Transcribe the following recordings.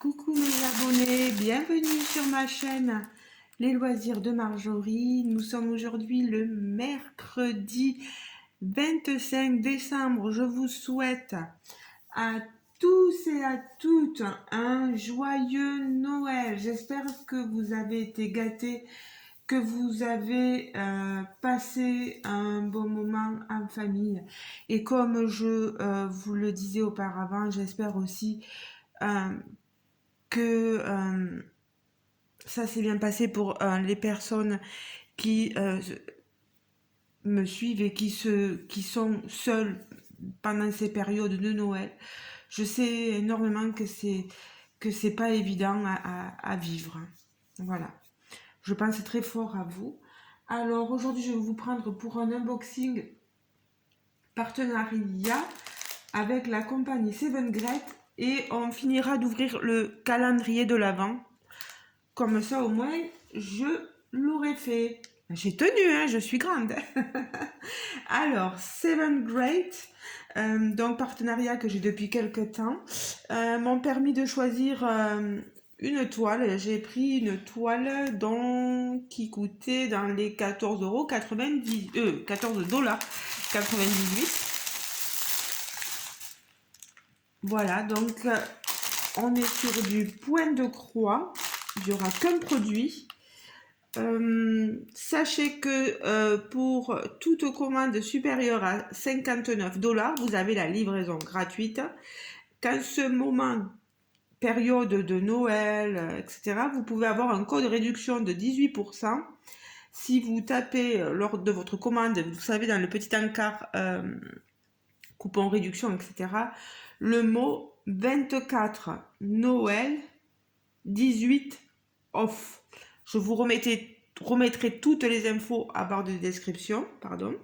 Coucou mes abonnés, bienvenue sur ma chaîne Les Loisirs de Marjorie. Nous sommes aujourd'hui le mercredi 25 décembre. Je vous souhaite à tous et à toutes un joyeux Noël. J'espère que vous avez été gâtés, que vous avez passé un bon moment en famille. Et comme je vous le disais auparavant, j'espère aussi euh, que ça s'est bien passé pour les personnes qui me suivent et qui sont seules pendant ces périodes de Noël. Je sais énormément que c'est pas évident à vivre. Voilà. Je pense très fort à vous. Alors aujourd'hui, je vais vous prendre pour un unboxing partenariat avec la compagnie Seven Great et on finira d'ouvrir le calendrier de l'Avent. Comme ça, au moins, je l'aurais fait. J'ai tenu, hein, je suis grande. Alors, Seven Great, donc partenariat que j'ai depuis quelques temps, m'ont permis de choisir une toile. J'ai pris une toile qui coûtait dans les 14 dollars 98. Voilà, donc on est sur du point de croix. Il n'y aura qu'un produit. Sachez que pour toute commande supérieure à 59 dollars, vous avez la livraison gratuite. Qu'en ce moment, période de Noël, etc., vous pouvez avoir un code de réduction de 18%. Si vous tapez lors de votre commande, vous savez, dans le petit encart coupon réduction, etc., le mot 24 Noël 18 off. Je vous remettrai toutes les infos à barre de description, pardon.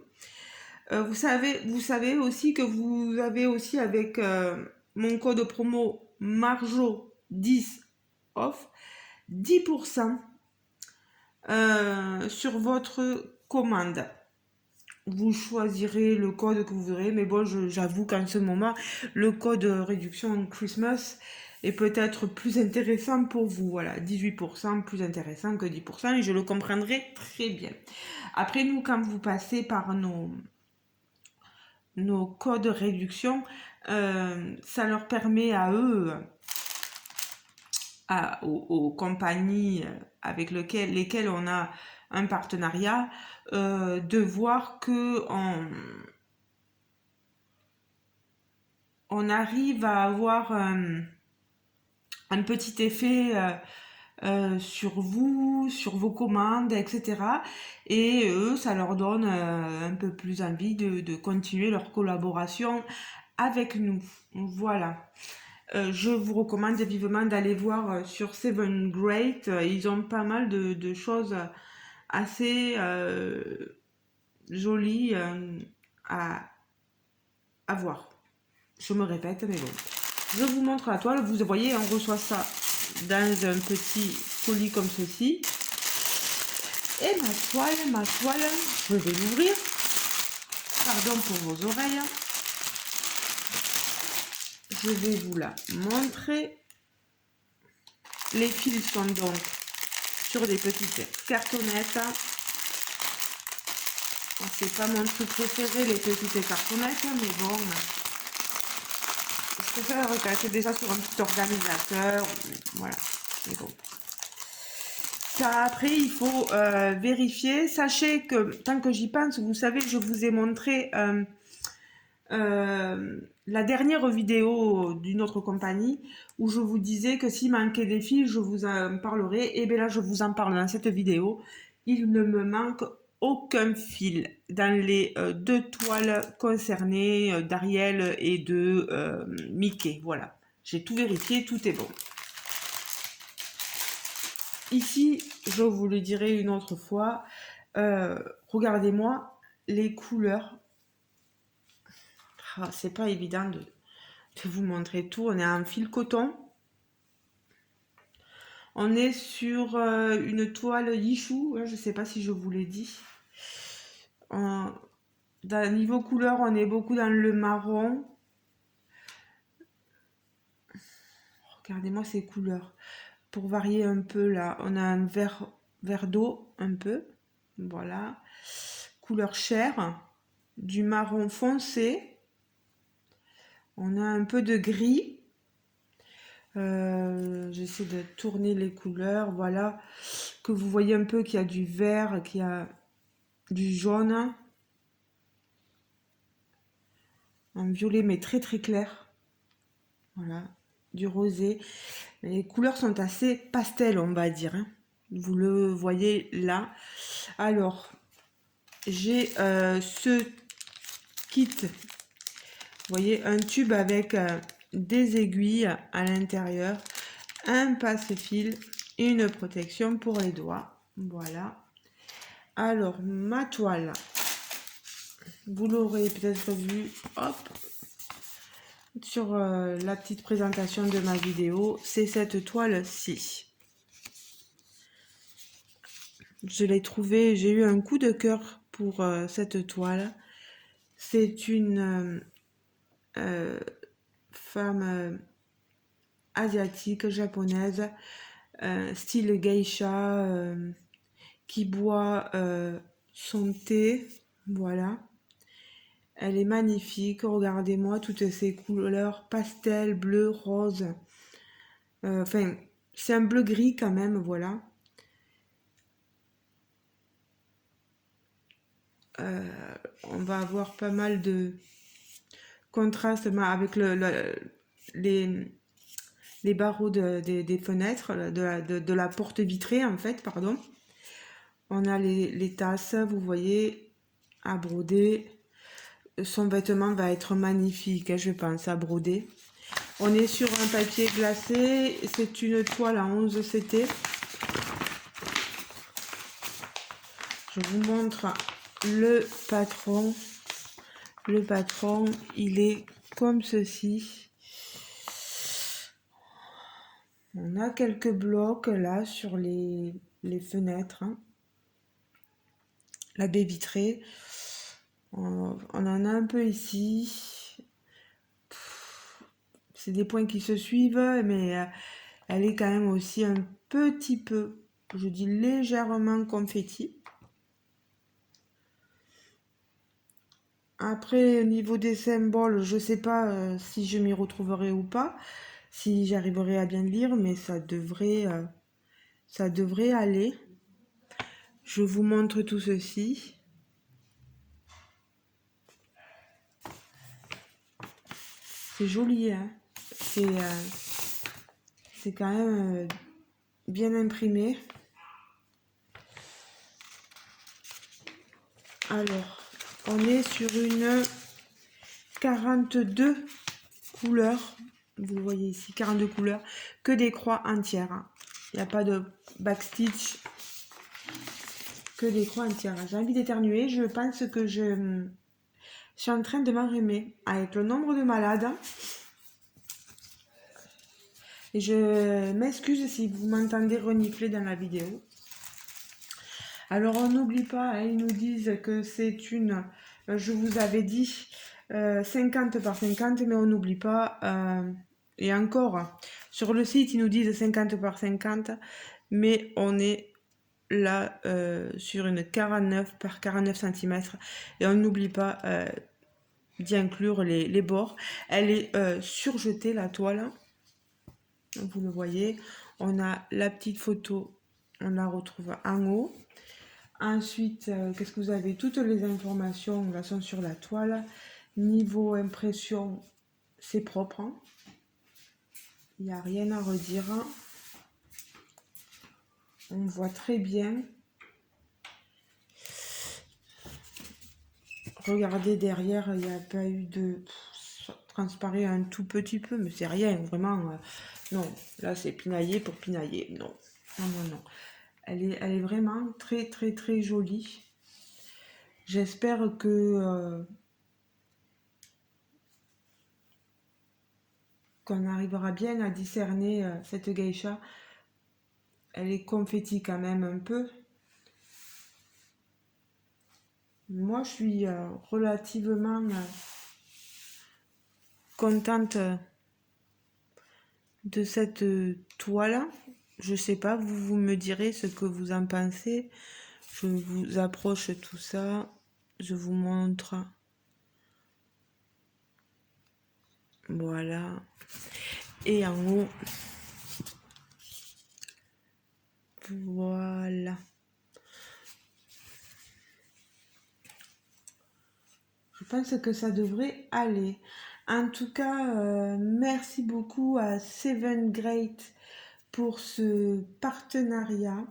Vous savez aussi que vous avez aussi avec mon code promo Marjo 10 off 10% sur votre commande. Vous choisirez le code que vous voudrez, mais bon, j'avoue qu'en ce moment, le code réduction Christmas est peut-être plus intéressant pour vous. Voilà, 18% plus intéressant que 10%, et je le comprendrai très bien. Après, nous, quand vous passez par nos codes réduction, ça leur permet à eux, aux compagnies avec lesquelles on a un partenariat, de voir que on arrive à avoir un petit effet sur vous, sur vos commandes, etc. Et eux, ça leur donne un peu plus envie de continuer leur collaboration avec nous. Voilà. Je vous recommande vivement d'aller voir sur Seven Great. Ils ont pas mal de choses assez jolies à voir. Je me répète, mais bon. Je vous montre la toile. Vous voyez, on reçoit ça dans un petit colis comme ceci. Et ma toile, je vais l'ouvrir. Pardon pour vos oreilles. Je vais vous la montrer. Les fils sont donc sur des petites cartonnettes. C'est pas mon truc préféré, les petites cartonnettes, mais bon. Je préfère recaler déjà sur un petit organisateur. Voilà. Mais bon. Ça, après, il faut vérifier. Sachez que, tant que j'y pense, vous savez, je vous ai montré la dernière vidéo d'une autre compagnie où je vous disais que s'il manquait des fils, je vous en parlerai. Et bien là, je vous en parle dans cette vidéo. Il ne me manque aucun fil dans les deux toiles concernées d'Ariel et de Mickey. Voilà. J'ai tout vérifié, tout est bon. Ici, je vous le dirai une autre fois, regardez-moi les couleurs. Ah, c'est pas évident de vous montrer tout. On est en fil coton. On est sur une toile Yichou, je sais pas si je vous l'ai dit. Niveau couleur, on est beaucoup dans le marron. Regardez-moi ces couleurs. Pour varier un peu, là, on a un vert d'eau, un peu. Voilà. Couleur chair. Du marron foncé. On a un peu de gris. J'essaie de tourner les couleurs. Voilà. Que vous voyez un peu qu'il y a du vert, qu'il y a du jaune. Un violet, mais très très clair. Voilà. Du rosé. Les couleurs sont assez pastel, on va dire, hein. Vous le voyez là. Alors, j'ai ce kit. Vous voyez, un tube avec des aiguilles à l'intérieur, un passe-fil et une protection pour les doigts. Voilà. Alors, ma toile, vous l'aurez peut-être vu, hop, sur la petite présentation de ma vidéo, c'est cette toile-ci. Je l'ai trouvée, j'ai eu un coup de cœur pour cette toile. C'est une femme asiatique, japonaise, style geisha, qui boit son thé. Voilà. Elle est magnifique. Regardez-moi toutes ces couleurs pastel, bleu, rose. Enfin, c'est un bleu gris quand même, voilà. On va avoir pas mal de contraste avec les barreaux des fenêtres, de la porte vitrée en fait, pardon. On a les tasses, vous voyez, à broder. Son vêtement va être magnifique, hein, je pense, à broder. On est sur un papier glacé, c'est une toile à 11 CT. Je vous montre le patron. Le patron, il est comme ceci. On a quelques blocs là sur les fenêtres, hein. La baie vitrée. On en a un peu ici. C'est des points qui se suivent, mais elle est quand même aussi un petit peu, je dis légèrement confetti. Après, au niveau des symboles, je sais pas si je m'y retrouverai ou pas, si j'arriverai à bien lire, mais ça devrait aller. Je vous montre tout ceci. C'est joli, hein. C'est quand même bien imprimé. Alors, on est sur une 42 couleurs. Vous voyez ici, 42 couleurs, que des croix entières. Il n'y a pas de backstitch, que des croix entières. J'ai envie d'éternuer, je pense que je suis en train de m'enrhumer avec le nombre de malades. Et je m'excuse si vous m'entendez renifler dans la vidéo. Alors on n'oublie pas, hein, ils nous disent que c'est une, je vous avais dit, 50 par 50, mais on n'oublie pas, et encore, sur le site ils nous disent 50 par 50, mais on est là sur une 49 par 49 cm, et on n'oublie pas d'y inclure les bords. Elle est surjetée, la toile, vous le voyez. On a la petite photo, on la retrouve en haut. Ensuite, qu'est-ce que vous avez? Toutes les informations là sont sur la toile. Niveau impression, c'est propre, hein. Il n'y a rien à redire. On voit très bien. Regardez derrière, il n'y a pas eu de... Ça transparaît un tout petit peu, mais c'est rien, vraiment. Non, là c'est pinaillé pour pinailler. Non, non, non, non. Elle est vraiment très, très, très jolie. J'espère que... qu'on arrivera bien à discerner cette geisha. Elle est confetti quand même un peu. Moi, je suis relativement contente de cette toile. Je sais pas, vous me direz ce que vous en pensez. Je vous approche tout ça. Je vous montre. Voilà. Et en haut. Voilà. Je pense que ça devrait aller. En tout cas, merci beaucoup à Seven Great pour ce partenariat.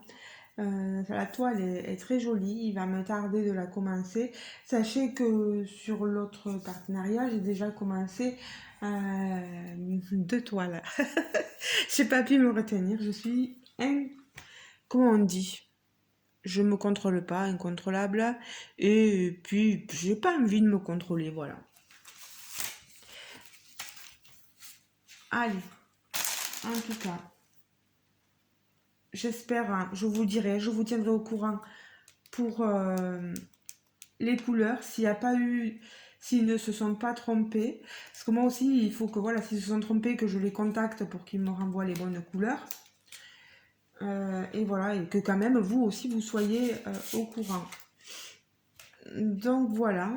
La toile est très jolie, il va me tarder de la commencer. Sachez que sur l'autre partenariat, j'ai déjà commencé 2 toiles. J'ai pas pu me retenir, je suis comment on dit? Je me contrôle pas, incontrôlable. Et puis, j'ai pas envie de me contrôler, voilà. Allez, en tout cas, j'espère, hein, je vous dirai, je vous tiendrai au courant pour les couleurs, s'il n'y a pas eu, s'ils ne se sont pas trompés. Parce que moi aussi, il faut que, voilà, s'ils se sont trompés, que je les contacte pour qu'ils me renvoient les bonnes couleurs. Et voilà, et que quand même, vous aussi, vous soyez au courant. Donc voilà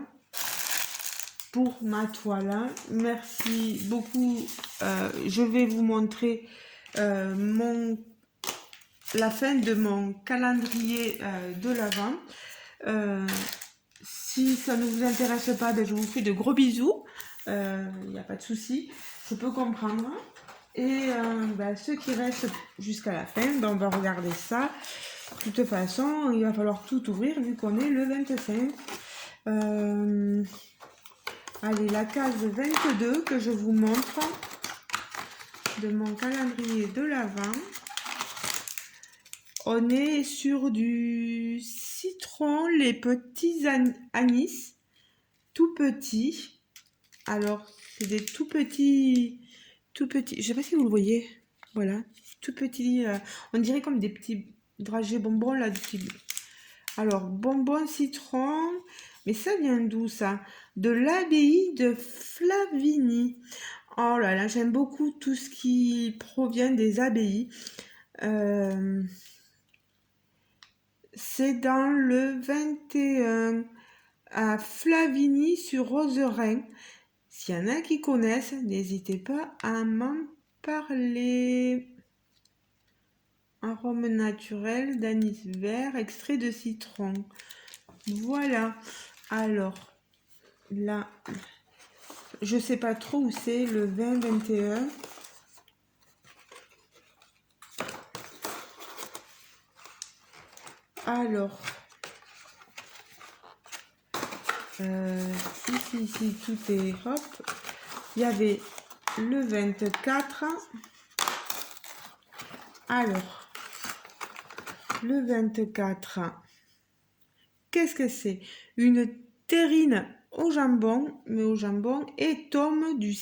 pour ma toile. Merci beaucoup. Je vais vous montrer la fin de mon calendrier de l'Avent. Si ça ne vous intéresse pas, ben je vous fais de gros bisous. Il n'y a pas de souci, je peux comprendre. Et ben, ceux qui restent jusqu'à la fin, ben on va regarder ça. De toute façon, il va falloir tout ouvrir vu qu'on est le 25. Allez, la case 22 que je vous montre de mon calendrier de l'Avent. On est sur du citron, les petits anis, tout petits. Alors, c'est des tout petits, je sais pas si vous le voyez. Voilà, tout petits, on dirait comme des petits dragées bonbons là. Alors, bonbons citron, mais ça vient d'où ça? De l'abbaye de Flavigny. Oh là là, j'aime beaucoup tout ce qui provient des abbayes. C'est dans le 21 à Flavigny sur Roserain. S'il y en a qui connaissent, n'hésitez pas à m'en parler. Arôme naturel d'anis vert, extrait de citron. Voilà. Alors, là, je sais pas trop où c'est, le 20-21. Alors, si, tout est hop. Il y avait le 24. Alors, le 24, qu'est-ce que c'est? Une terrine au jambon, mais au jambon et tome du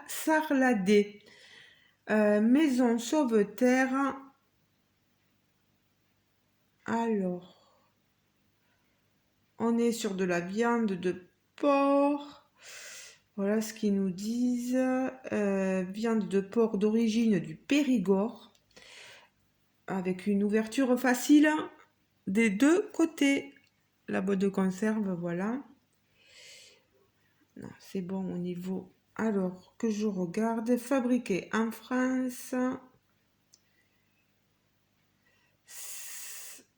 sarladé. Maison Sauveterre. Alors, on est sur de la viande de porc. Voilà ce qu'ils nous disent. Viande de porc d'origine du Périgord. Avec une ouverture facile des deux côtés. La boîte de conserve, voilà. Non, c'est bon au niveau. Alors, que je regarde. Fabriqué en France.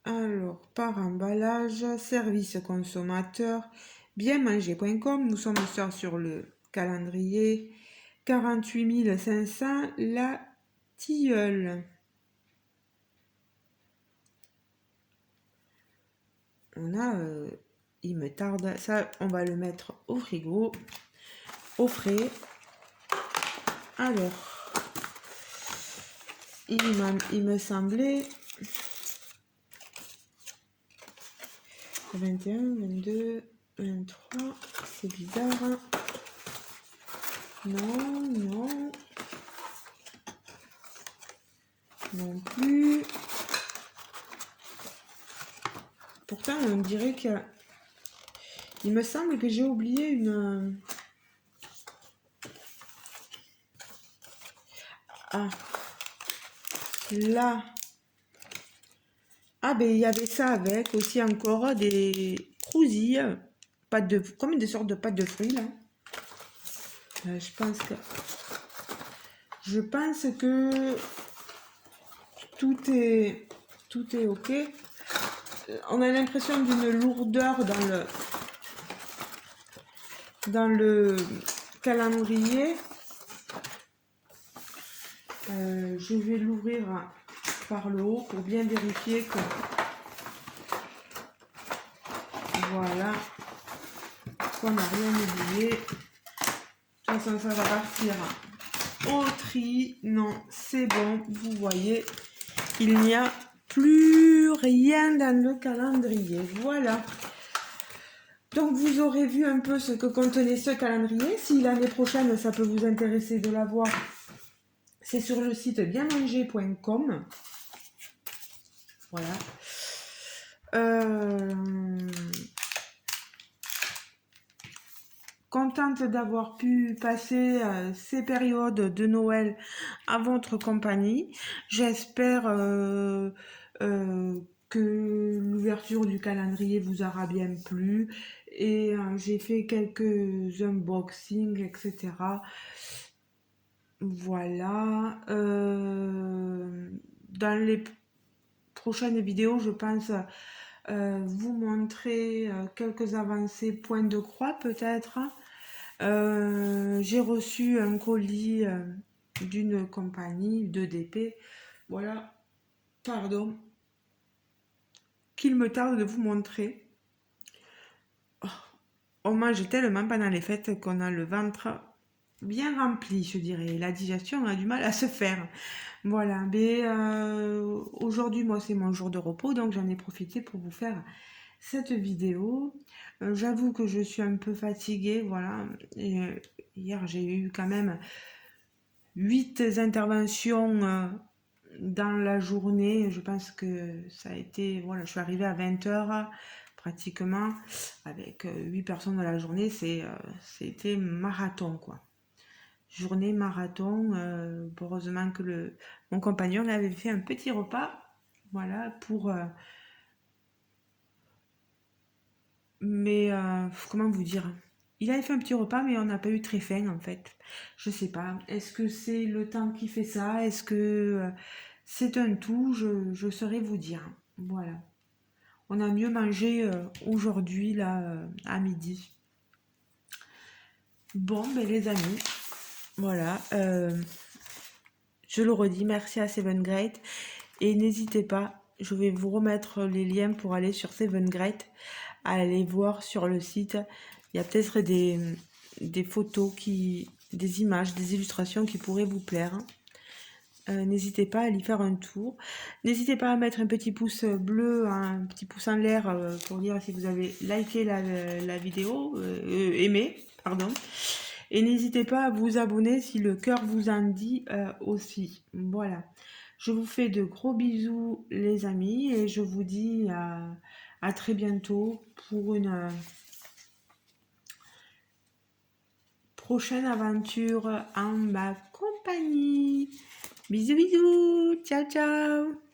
Alors, par emballage, service consommateur, bienmanger.com. Nous sommes sur le calendrier 48 500, la tilleule. On a, il me tarde, ça on va le mettre au frigo, au frais. Alors, il me semblait 21, 22, 23, c'est bizarre. Non plus. Pourtant, on dirait que... Il me semble que j'ai oublié une... Ah, là. Ah, ben il y avait ça avec aussi encore des crousilles. Pâte de, comme des sortes de pâtes de fruits là. Je pense que tout est ok. On a l'impression d'une lourdeur dans le calendrier. Je vais l'ouvrir par le haut pour bien vérifier que voilà, qu'on n'a rien oublié. De toute façon, ça va partir au tri. Non, c'est bon, vous voyez, il n'y a plus rien dans le calendrier. Voilà. Donc vous aurez vu un peu ce que contenait ce calendrier. Si l'année prochaine ça peut vous intéresser de l'avoir, c'est sur le site bienmanger.com. Voilà. Contente d'avoir pu passer ces périodes de Noël à votre compagnie. J'espère que l'ouverture du calendrier vous aura bien plu. Et j'ai fait quelques unboxings, etc. Voilà. Dans les prochaines vidéos, je pense vous montrer quelques avancées points de croix peut-être. J'ai reçu un colis d'une compagnie d'EDP. Voilà, pardon, qu'il me tarde de vous montrer. Oh, on mange tellement pendant les fêtes qu'on a le ventre bien rempli, je dirais. La digestion a du mal à se faire. Voilà, mais aujourd'hui, moi, c'est mon jour de repos, donc j'en ai profité pour vous faire cette vidéo. J'avoue que je suis un peu fatiguée, voilà. Et, hier, j'ai eu quand même 8 interventions dans la journée. Je pense que ça a été, voilà, je suis arrivée à 20h pratiquement, avec 8 personnes dans la journée. C'était marathon, quoi. Journée marathon. Heureusement que mon compagnon avait fait un petit repas, voilà, pour... mais comment vous dire, il avait fait un petit repas, mais on n'a pas eu très faim en fait. Je sais pas. Est-ce que c'est le temps qui fait ça? Est-ce que c'est un tout? Je saurais vous dire. Voilà. On a mieux mangé aujourd'hui, là, à midi. Bon, ben les amis, voilà. Je le redis, merci à Seven Great. Et n'hésitez pas, je vais vous remettre les liens pour aller sur Seven Great, à aller voir sur le site. Il y a peut-être des photos, des images, des illustrations qui pourraient vous plaire. N'hésitez pas à y faire un tour. N'hésitez pas à mettre un petit pouce bleu, un petit pouce en l'air pour dire si vous avez liké la vidéo, aimé, pardon. Et n'hésitez pas à vous abonner si le cœur vous en dit aussi. Voilà. Je vous fais de gros bisous les amis et je vous dis à très bientôt pour une prochaine aventure en ma compagnie. Bisous bisous, ciao ciao.